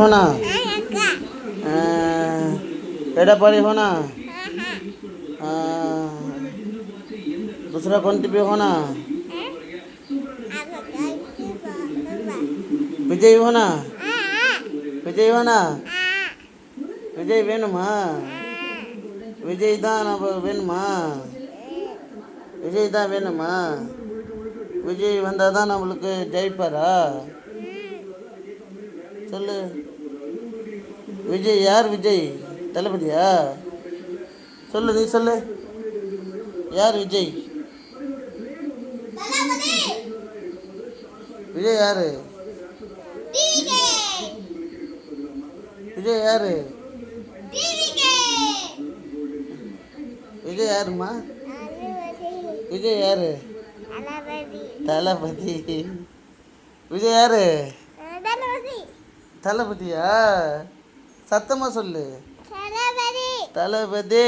हो ना? पेडापाडी हो ना? दुसरा कोणती बी हो ना? विजय हो ना? विजय हो ना? विजय வேணுமா? விஜய் தான் நம்ம வேணுமா? விஜய் தான் வேணுமா? விஜய் வந்தால் தான் நம்மளுக்கு ஜெயிப்பாரா? சொல்லு. விஜய் யார்? விஜய் தளபதியா? சொல்லு, நீ சொல்லு. யார் விஜய்? விஜய் யாரு? விஜய் யாரு? விஜய் யாருமா? விஜய் யாரு? தளபதி. விஜய் யாரு? தளபதியா? சத்தமாக சொல்லு. தளபதி.